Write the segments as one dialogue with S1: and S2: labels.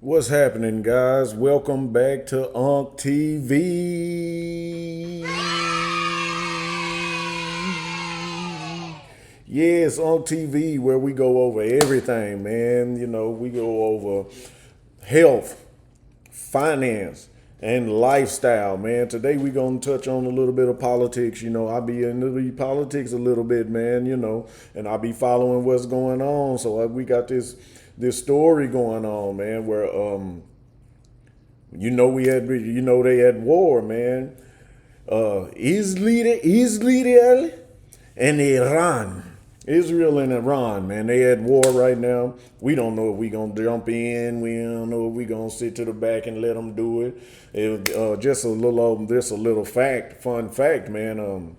S1: What's happening, guys? Welcome back to Unk TV. Yes, Unk TV, where we go over everything, man. You know, we go over health, finance, and lifestyle, man. Today we gonna touch on a little bit of politics. You know, I be into the politics a little bit, man. You know, and I be following what's going on. So we got this story going on, man, where they had war, man. Israel and Iran. Israel and Iran, man, they at war right now. We don't know if we gonna jump in. We don't know if we gonna sit to the back and let them do it. Just a little fun fact, man.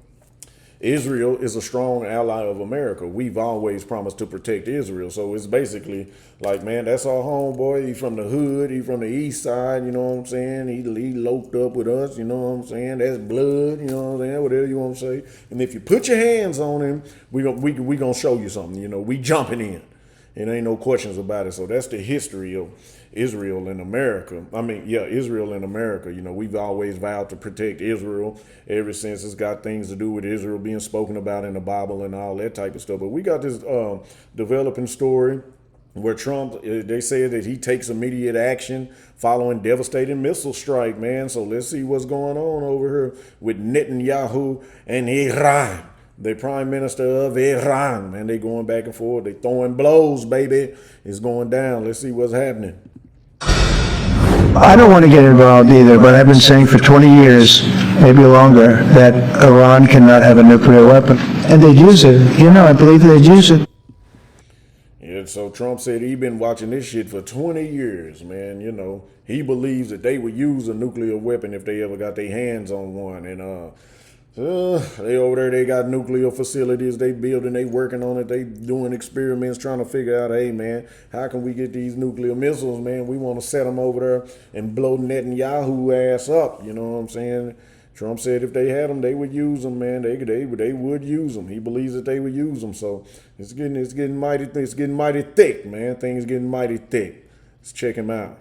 S1: Israel is a strong ally of America. We've always promised to protect Israel. So it's basically like, man, that's our homeboy. He from the hood. He from the east side. You know what I'm saying? He loped up with us. You know what I'm saying? That's blood. You know what I'm saying? Whatever you want to say. And if you put your hands on him, we gonna show you something. You know, we jumping in. It ain't no questions about it. So that's the history of Israel and America. Israel and America. You know, we've always vowed to protect Israel ever since it's got things to do with Israel being spoken about in the Bible and all that type of stuff. But we got this developing story where Trump, they said that he takes immediate action following devastating missile strike, man. So let's see what's going on over here with Netanyahu and Iran. The prime minister of Iran, man, they going back and forth. They throwing blows, baby. It's going down. Let's see what's happening.
S2: I don't want to get involved either, but I've been saying for 20 years, maybe longer, that Iran cannot have a nuclear weapon. And they'd use it. You know, I believe they'd use it.
S1: Yeah, so Trump said he been watching this shit for 20 years, man. You know, he believes that they would use a nuclear weapon if they ever got their hands on one. And they over there, they got nuclear facilities they building, they working on it, they doing experiments trying to figure out, hey man, how can we get these nuclear missiles, man? We want to set them over there and blow Netanyahu ass up, you know what I'm saying? Trump said if they had them, they would use them, man. They would use them. He believes that they would use them. So it's getting mighty thick, man. Things getting mighty thick. Let's check him out.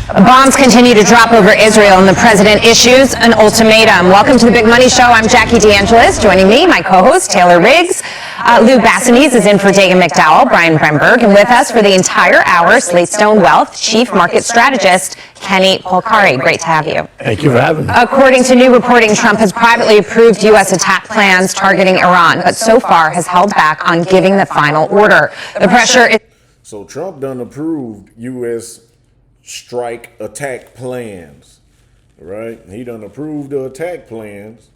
S3: Bombs continue to drop over Israel, and the president issues an ultimatum. Welcome to the Big Money Show. I'm Jackie DeAngelis. Joining me, my co-host, Taylor Riggs. Lou Bassanese is in for Dagan McDowell, Brian Bremberg, and with us for the entire hour, Slatestone Wealth Chief Market Strategist, Kenny Polcari. Great to have you.
S2: Thank you for having me.
S3: According to new reporting, Trump has privately approved U.S. attack plans targeting Iran, but so far has held back on giving the final order. The pressure is...
S1: So Trump done approved U.S. strike attack plans, right? He done approved the attack plans.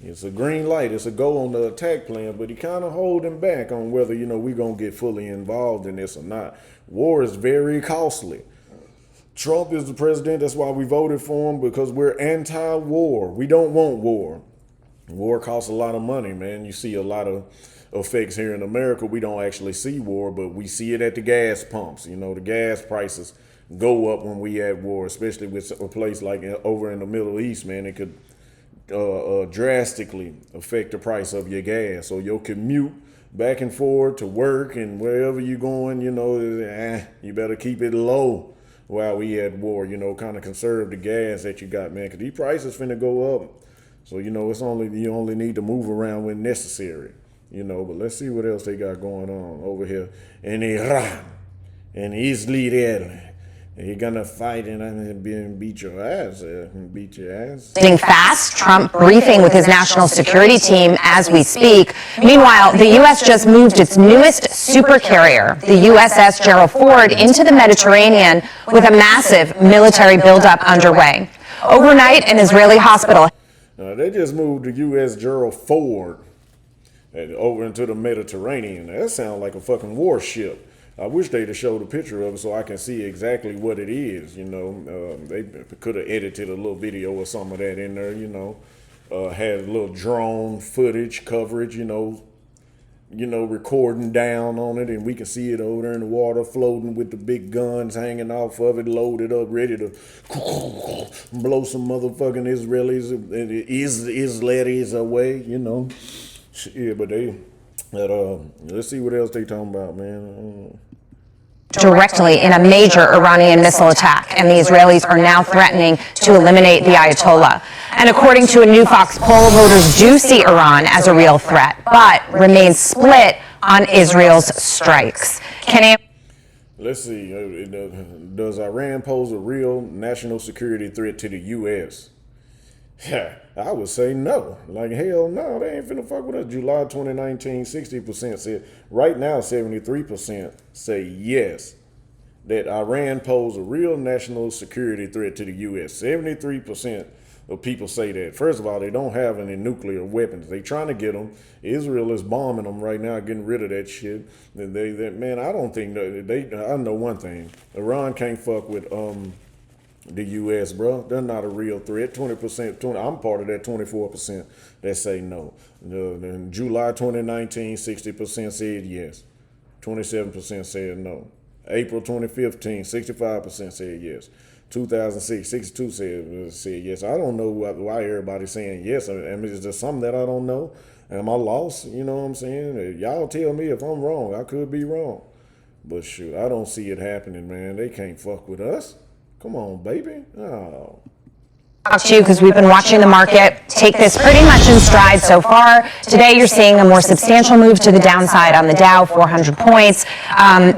S1: It's a green light. It's a go on the attack plan, but he kind of holding back on whether, you know, we're going to get fully involved in this or not. War is very costly. Trump is the president. That's why we voted for him, because we're anti-war. We don't want war. War costs a lot of money, man. You see a lot of effects here in America. We don't actually see war, but we see it at the gas pumps. You know, the gas prices go up when we at war, especially with a place like over in the Middle East, man. It could drastically affect the price of your gas. So your commute back and forth to work and wherever you're going, you know, you better keep it low while we at war, you know, kind of conserve the gas that you got, man, because these prices finna go up. So, you know, you only need to move around when necessary, you know. But let's see what else they got going on over here in Iran and Israel. You're gonna fight and beat your ass. Beat your ass.
S3: Fast. Trump briefing with his national security team as we speak. Meanwhile, the U.S. just moved its newest supercarrier, the USS Gerald Ford, into the Mediterranean with a massive military buildup underway. Overnight, an Israeli hospital.
S1: They just moved the U.S. Gerald Ford over into the Mediterranean. That sounds like a fucking warship. I wish they'd have showed a picture of it so I can see exactly what it is, you know. They could have edited a little video or some of that in there, you know. Had a little drone footage coverage, you know, recording down on it, and we can see it over there in the water floating with the big guns hanging off of it, loaded up, ready to blow some motherfucking Israelis away, you know. Yeah, but let's see what else they talking about, man.
S3: directly in a major Iranian missile attack, and the Israelis are now threatening to eliminate the Ayatollah. And according to a new Fox poll, voters do see Iran as a real threat, but remain split on Israel's strikes.
S1: Let's see, does Iran pose a real national security threat to the U.S.? I would say no. Like, hell no, they ain't finna fuck with us. July 2019, 60% said. Right now, 73% say yes, that Iran pose a real national security threat to the U.S. 73% of people say that. First of all, they don't have any nuclear weapons. They trying to get them. Israel is bombing them right now, getting rid of that shit. And man, I don't think I know one thing. Iran can't fuck with the U.S., bro. They're not a real threat. 20%, I'm part of that 24% that say no. In July 2019, 60% said yes. 27% said no. April 2015, 65% said yes. 2006, 62 said yes. I don't know why everybody's saying yes. I mean, is there something that I don't know? Am I lost? You know what I'm saying? Y'all tell me if I'm wrong. I could be wrong. But shoot, I don't see it happening, man. They can't fuck with us. Come on, baby. Oh.
S3: Talk to you because we've been watching the market take this pretty much in stride so far. Today, you're seeing a more substantial move to the downside on the Dow, 400 points.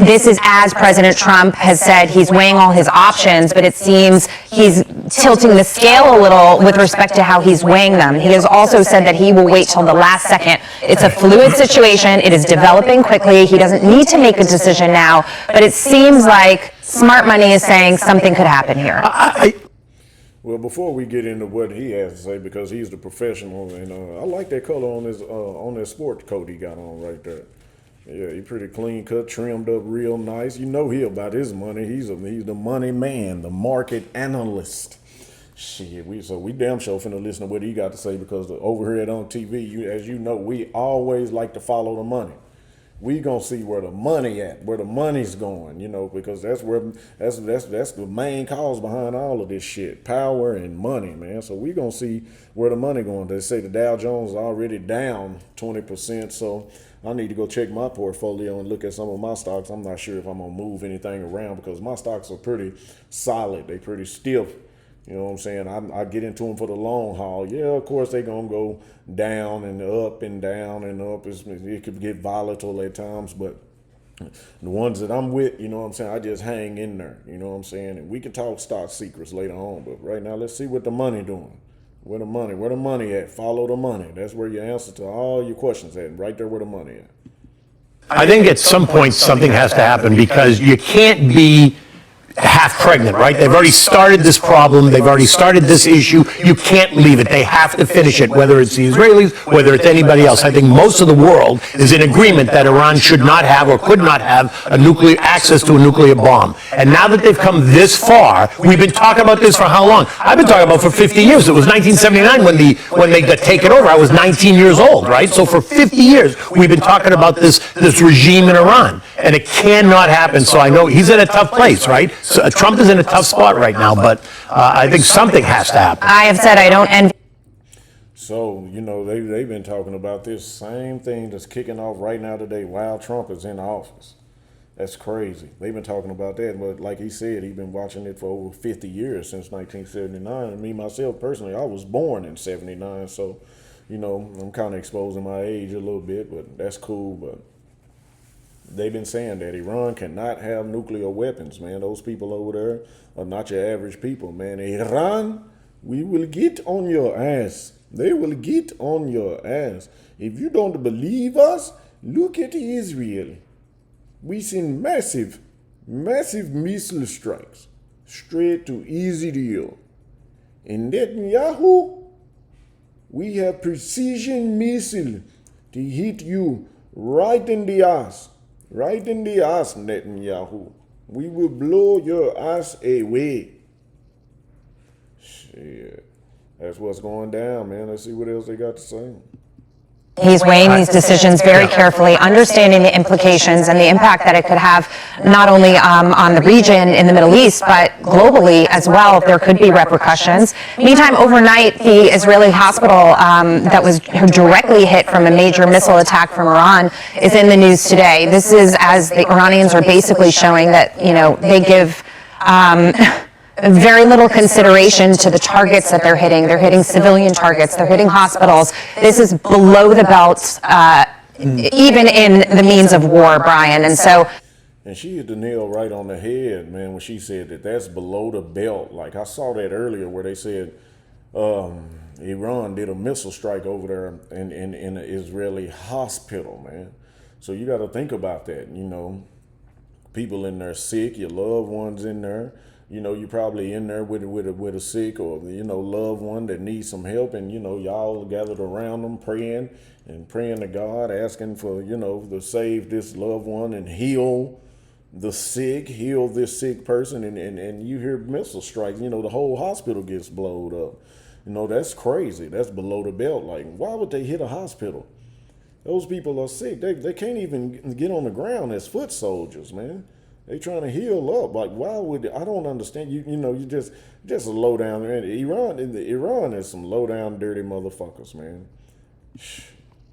S3: This is as President Trump has said he's weighing all his options, but it seems he's tilting the scale a little with respect to how he's weighing them. He has also said that he will wait till the last second. It's a fluid situation. It is developing quickly. He doesn't need to make a decision now, but it seems like smart money is saying something could happen here.
S1: Well, before we get into what he has to say, because he's the professional, and I like that color on that sport coat he got on right there. Yeah, he pretty clean cut, trimmed up real nice. You know he about his money. He's the money man, the market analyst. Shit, we damn sure finna listen to what he got to say, because over here on TV, as you know, we always like to follow the money. We gonna see where the money at, where the money's going, you know, because that's the main cause behind all of this shit, power and money, man. So we gonna see where the money going. They say the Dow Jones is already down 20%, so I need to go check my portfolio and look at some of my stocks. I'm not sure if I'm gonna move anything around, because my stocks are pretty solid. They pretty stiff. You know what I'm saying? I get into them for the long haul. Yeah, of course they gonna go down and up and down and up. It could get volatile at times, but the ones that I'm with, you know what I'm saying, I just hang in there. You know what I'm saying? And we can talk stock secrets later on, but right now let's see what the money doing. Where the money at? Follow the money. That's where your answer to all your questions at. Right there where the money at.
S4: I think at some point something has to happen, because you can't be half pregnant, right? They've already started this problem. They've already started this issue. You can't leave it. They have to finish it, whether it's the Israelis, whether it's anybody else. I think most of the world is in agreement that Iran should not have or could not have access to a nuclear bomb. And now that they've come this far, we've been talking about this for how long? I've been talking about for 50 years. It was 1979 when they got taken over. I was 19 years old, right? So for 50 years, we've been talking about this regime in Iran. And it cannot happen. So I know he's in a tough place, right? So, Trump is in a tough spot right now, but I think something has to happen.
S3: I have said I don't envy.
S1: So, you know, they've been talking about this same thing that's kicking off right now today while Trump is in office. That's crazy. They've been talking about that, but like he said, he's been watching it for over 50 years, since 1979. And me, myself, personally, I was born in 79, so, you know, I'm kind of exposing my age a little bit, but that's cool. But they've been saying that Iran cannot have nuclear weapons, man. Those people over there are not your average people, man. Iran, we will get on your ass. They will get on your ass. If you don't believe us, look at Israel. We send massive missile strikes straight to Israel. In Netanyahu, we have precision missile to hit you right in the ass. Right in the ass, Netanyahu. We will blow your ass away. Shit. That's what's going down, man. Let's see what else they got to say.
S3: He's weighing these decisions very carefully, understanding the implications and the impact that it could have not only on the region in the Middle East, but globally as well. There could be repercussions. Meantime, overnight, the Israeli hospital that was directly hit from a major missile attack from Iran is in the news today. This is as the Iranians are basically showing that, they give very little consideration to the targets that they're hitting. They're hitting civilian targets. They're hitting hospitals. This is below the belt, even in the means of war, Brian. And so.
S1: And she hit the nail right on the head, man, when she said that that's below the belt. Like I saw that earlier where they said Iran did a missile strike over there in an Israeli hospital, man. So you got to think about that, people in there sick, your loved ones in there. You're probably in there with a sick or, loved one that needs some help. And, y'all gathered around them praying to God, asking for, to save this loved one and heal this sick person. And you hear missile strikes, the whole hospital gets blowed up. That's crazy. That's below the belt. Like, why would they hit a hospital? Those people are sick. They can't even get on the ground as foot soldiers, man. They trying to heal up. Like, why would I don't understand. You just a low down. Iran is some low down, dirty motherfuckers, man.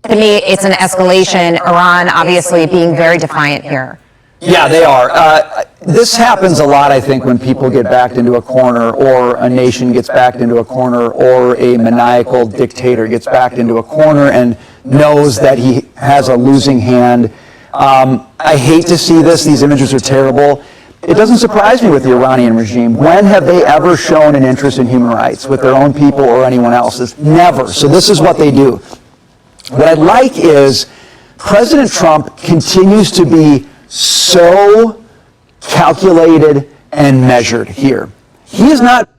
S3: To me, it's an escalation. Iran obviously being very defiant here.
S5: Yeah, they are. This happens a lot, I think, when people get backed into a corner, or a nation gets backed into a corner, or a maniacal dictator gets backed into a corner and knows that he has a losing hand. I hate to see this. These images are terrible. It doesn't surprise me with the Iranian regime. When have they ever shown an interest in human rights with their own people or anyone else's? Never. So this is what they do. What I like is President Trump continues to be so calculated and measured here. He is not.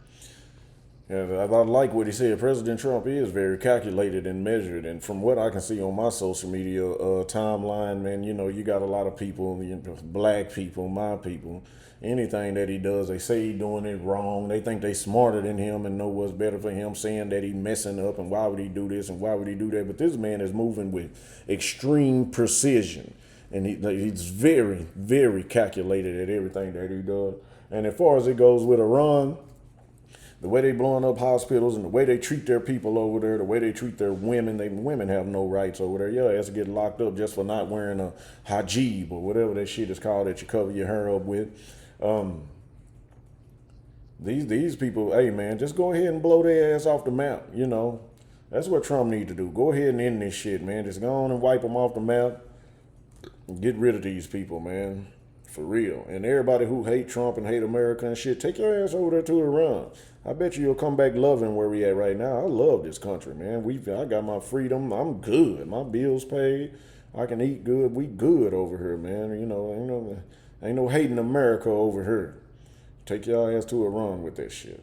S1: Yeah, I like what he said. President Trump is very calculated and measured. And from what I can see on my social media timeline, man, you got a lot of people, black people, my people, anything that he does, they say he's doing it wrong. They think they smarter than him and know what's better for him, saying that he's messing up and why would he do this and why would he do that. But this man is moving with extreme precision. And he's very, very calculated at everything that he does. And as far as it goes with Iran, the way they blowing up hospitals and the way they treat their people over there, the way they treat their women, women have no rights over there. Your ass get locked up just for not wearing a hijab or whatever that shit is called that you cover your hair up with. These people, hey man, just go ahead and blow their ass off the map. That's what Trump need to do. Go ahead and end this shit, man. Just go on and wipe them off the map. Get rid of these people, man. For real. And everybody who hate Trump and hate America and shit, take your ass over there to Iran. I bet you'll come back loving where we at right now. I love this country, man. I got my freedom. I'm good. My bills paid. I can eat good. We good over here, man. Ain't no hating America over here. Take y'all ass to Iran with that shit.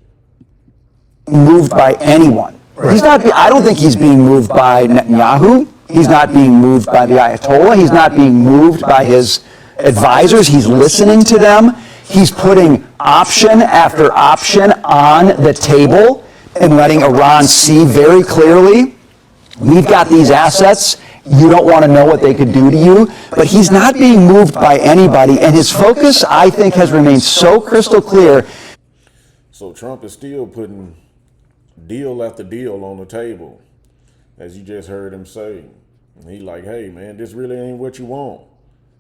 S5: Moved by anyone. He's not. I don't think he's being moved by Netanyahu. He's not being moved by the Ayatollah. He's not being moved by his advisors. He's listening to them. He's putting option after option on the table and letting Iran see very clearly, we've got these assets. You don't want to know what they could do to you. But he's not being moved by anybody. And his focus, I think, has remained so crystal clear.
S1: So Trump is still putting deal after deal on the table, as you just heard him say. And he like, hey, man, this really ain't what you want.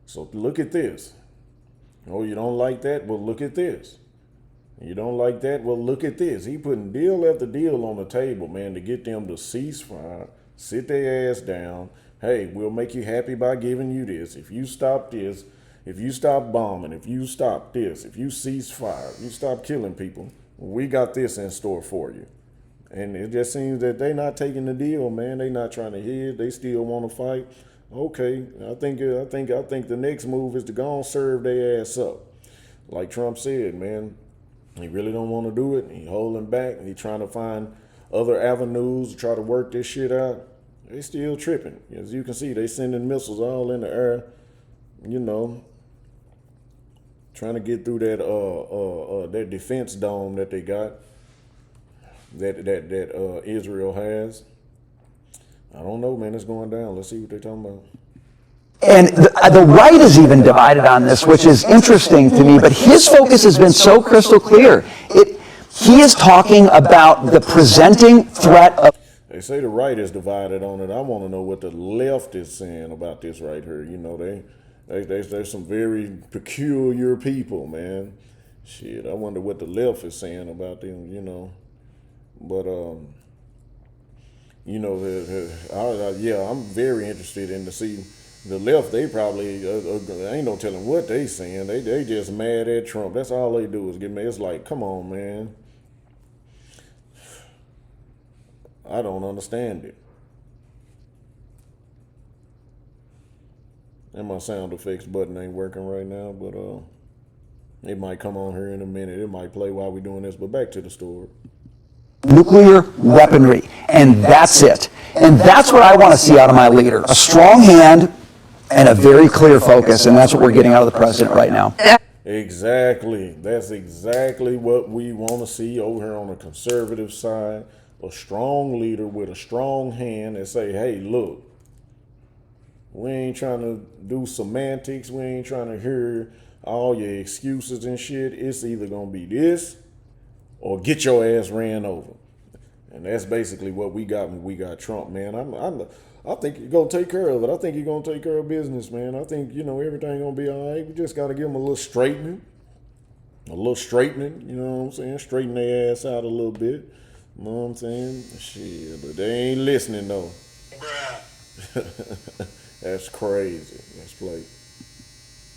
S1: So look at this. Oh, you don't like that? Well, look at this. You don't like that? Well, look at this. He putting deal after deal on the table, man, to get them to cease fire, sit their ass down. Hey, we'll make you happy by giving you this. If you stop this, if you stop bombing, if you stop this, if you cease fire, if you stop killing people, we got this in store for you. And it just seems that they not taking the deal, man. They not trying to hear. They still want to fight. Okay, I think the next move is to go and serve their ass up. Like Trump said, man, he really don't want to do it. He holding back. He trying to find other avenues to try to work this shit out. They still tripping. As you can see, they sending missiles all in the air, trying to get through that defense dome that they got, that Israel has. I don't know, man. It's going down. Let's see what they're talking about.
S5: And the right is even divided on this, which is interesting to me, but his focus has been so crystal clear. He is talking about the presenting threat of...
S1: They say the right is divided on it. I want to know what the left is saying about this right here. You know, there's some very peculiar people, man. Shit, I wonder what the left is saying about them, you know. But, you know, yeah, I'm very interested in to see the left. They probably, ain't no telling what they saying. They just mad at Trump. That's all they do is get mad. It's like, come on, man. I don't understand it. And my sound effects button ain't working right now, but it might come on here in a minute. It might play while we're doing this, but back to the story.
S5: Nuclear weaponry, and that's it. And that's what I want to see out of my leader. A strong hand and a very clear focus, and that's what we're getting out of the president right now.
S1: Exactly. That's exactly what we want to see over here on the conservative side. A strong leader with a strong hand and say, hey, look, we ain't trying to do semantics. We ain't trying to hear all your excuses and shit. It's either going to be this or get your ass ran over. And that's basically what we got when we got Trump, man. I think he's going to take care of it. I think he's going to take care of business, man. I think, you know, everything going to be all right. We just got to give him a little straightening. You know what I'm saying? Straighten their ass out a little bit. You know what I'm saying? Shit, but they ain't listening, though. That's crazy. Let's play.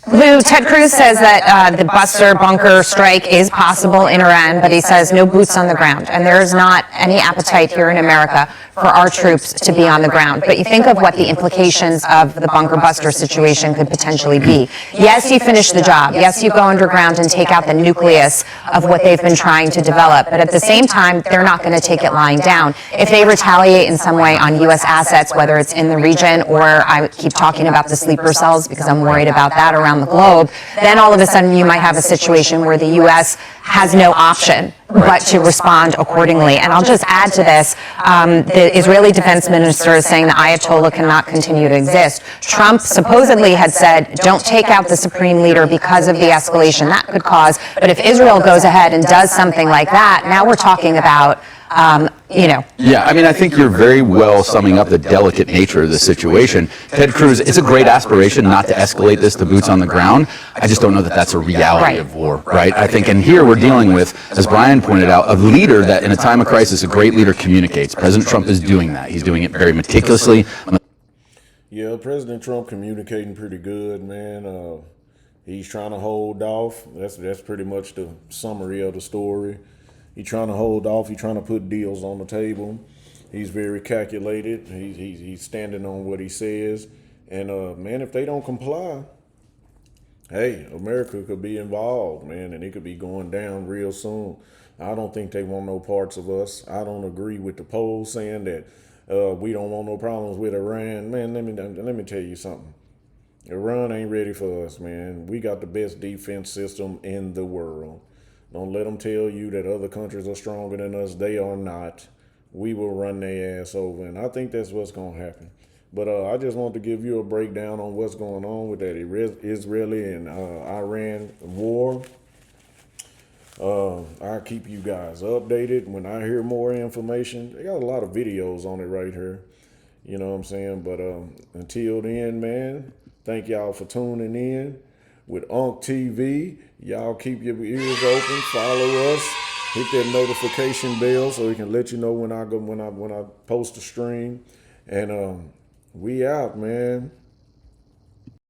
S3: Lou, Ted Cruz says that the buster bunker strike is possible in Iran, but he says no boots on the ground. And there is not any appetite here in America for our troops to be on the ground. But you think of what the implications of the bunker buster situation could potentially be. Yes, you finish the job. Yes, you go underground and take out the nucleus of what they've been trying to develop. But at the same time, they're not going to take it lying down. If they retaliate in some way on U.S. assets, whether it's in the region or I keep talking about the sleeper cells because I'm worried about that around the globe, then all of a sudden you might have a situation where the U.S. has no option but to respond accordingly. And I'll just add to this, the Israeli defense minister is saying the Ayatollah cannot continue to exist. Trump supposedly had said, don't take out the supreme leader because of the escalation that could cause. But if Israel goes ahead and does something like that, now we're talking about
S6: Yeah, I mean, I think you're very well summing up the delicate nature of the situation. Ted Cruz, it's a great aspiration not to escalate this to boots on the ground. I just don't know that that's a reality of war, right? I think, and here we're dealing with, as Brian pointed out, a leader that in a time of crisis, a great leader communicates. President Trump is doing that. He's doing it very meticulously.
S1: Yeah, President Trump communicating pretty good, man. He's trying to hold off. That's pretty much the summary of the story. He's trying to hold off. He's trying to put deals on the table. He's very calculated. He's standing on what he says. And, man, if they don't comply, hey, America could be involved, man, and it could be going down real soon. I don't think they want no parts of us. I don't agree with the polls saying that we don't want no problems with Iran. Man, let me tell you something. Iran ain't ready for us, man. We got the best defense system in the world. Don't let them tell you that other countries are stronger than us. They are not. We will run their ass over, and I think that's what's going to happen. But I just want to give you a breakdown on what's going on with that Israeli and Iran war. I'll keep you guys updated when I hear more information. They got a lot of videos on it right here. You know what I'm saying? But until then, man, thank y'all for tuning in with Unk TV. Y'all keep your ears open, follow us, hit that notification bell so we can let you know when I post a stream. And we out, man.